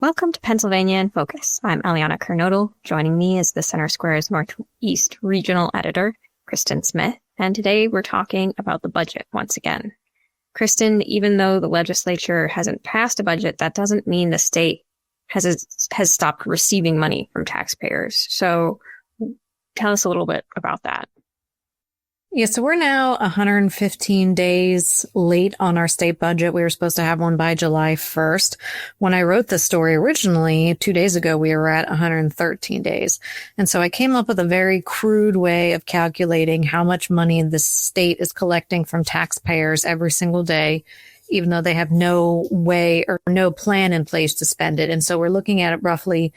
Welcome to Pennsylvania in Focus. I'm Eliana Kernodle. Joining me is the Center Square's Northeast Regional Editor, Kristen Smith. And today we're talking about the budget once again. Kristen, even though the legislature hasn't passed a budget, that doesn't mean the state has stopped receiving money from taxpayers. So tell us a little bit about that. Yeah, so we're now 115 days late on our state budget. We were supposed to have one by July 1st. When I wrote this story originally, 2 days ago, we were at 113 days. And so I came up with a very crude way of calculating how much money the state is collecting from taxpayers every single day, even though they have no way or no plan in place to spend it. And so we're looking at roughly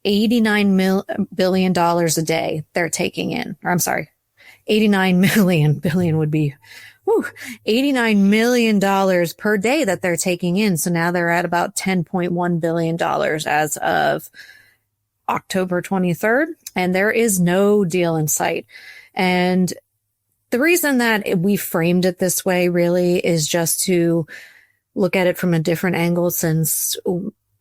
$89 billion a day they're taking in. Or I'm sorry. 89 million, billion would be, $89 million per day that they're taking in. So now they're at about $10.1 billion as of October 23rd. And there is no deal in sight. And the reason that we framed it this way really is just to look at it from a different angle, since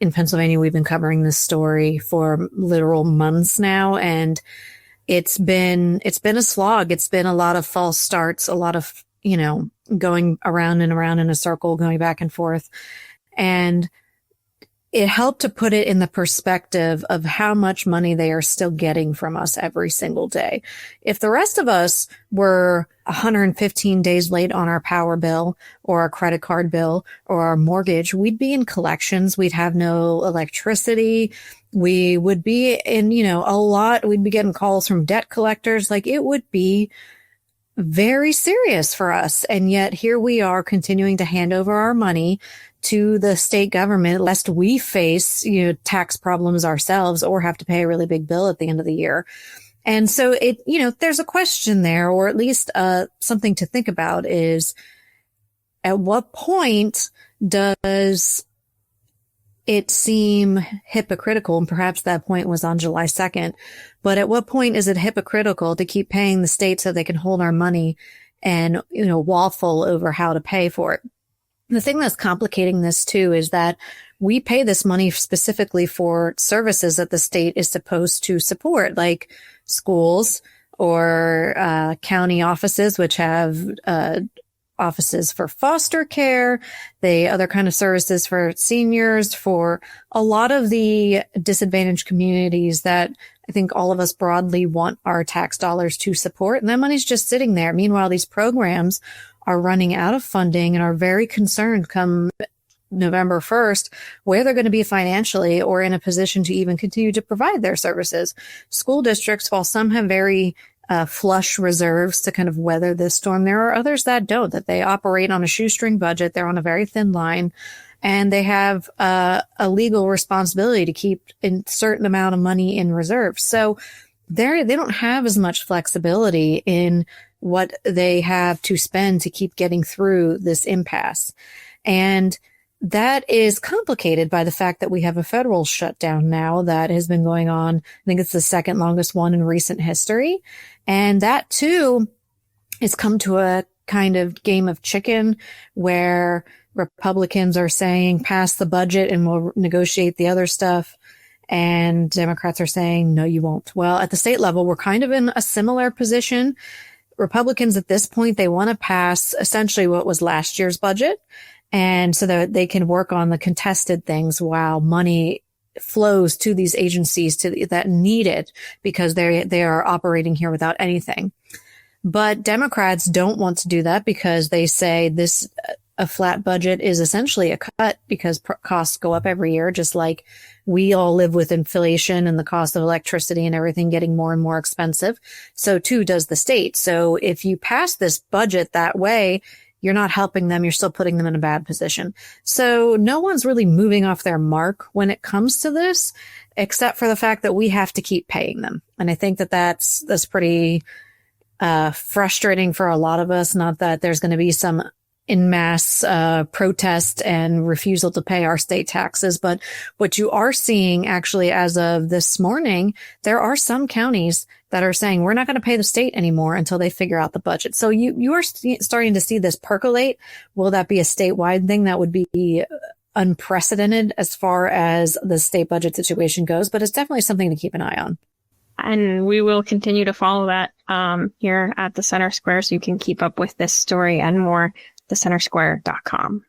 in Pennsylvania, we've been covering this story for literal months now. And it's been a slog. It's been a lot of false starts, a lot of, going around and around in a circle, going back and forth. And it helped to put it in the perspective of how much money they are still getting from us every single day. If the rest of us were 115 days late on our power bill or our credit card bill or our mortgage, we'd be in collections. We'd have no electricity. We would be in, we'd be getting calls from debt collectors. Like, it would be very serious for us. And yet here we are continuing to hand over our money to the state government, lest we face, tax problems ourselves or have to pay a really big bill at the end of the year. And so there's a question there, or at least something to think about, is at what point does it seem hypocritical? And perhaps that point was on July 2nd. But at what point is it hypocritical to keep paying the state so they can hold our money and, waffle over how to pay for it? The thing that's complicating this too is that we pay this money specifically for services that the state is supposed to support, like schools or county offices, which have offices for foster care, the other kind of services for seniors, for a lot of the disadvantaged communities that I think all of us broadly want our tax dollars to support. And that money's just sitting there. Meanwhile, these programs are running out of funding and are very concerned come November 1st, where they're going to be financially or in a position to even continue to provide their services. School districts, while some have very flush reserves to kind of weather this storm, there are others that don't, that they operate on a shoestring budget. They're on a very thin line, and they have a legal responsibility to keep a certain amount of money in reserve. So they don't have as much flexibility in what they have to spend to keep getting through this impasse. And that is complicated by the fact that we have a federal shutdown now that has been going on. I think it's the second longest one in recent history. And that too has come to a kind of game of chicken where Republicans are saying, pass the budget and we'll negotiate the other stuff. And Democrats are saying, no, you won't. Well, at the state level, we're kind of in a similar position. Republicans at this point, they want to pass essentially what was last year's budget, and so that they can work on the contested things while money flows to these agencies that need it, because they are operating here without anything. But Democrats don't want to do that because they say a flat budget is essentially a cut, because costs go up every year, just like we all live with inflation and the cost of electricity and everything getting more and more expensive. So too does the state. So if you pass this budget that way, you're not helping them. You're still putting them in a bad position. So no one's really moving off their mark when it comes to this, except for the fact that we have to keep paying them. And I think that that's pretty frustrating for a lot of us. Not that there's going to be some en masse protest and refusal to pay our state taxes. But what you are seeing actually as of this morning, there are some counties that are saying we're not going to pay the state anymore until they figure out the budget. So you are starting to see this percolate. Will that be a statewide thing? That would be unprecedented as far as the state budget situation goes, but it's definitely something to keep an eye on. And we will continue to follow that here at the Center Square, so you can keep up with this story and more, thecentersquare.com.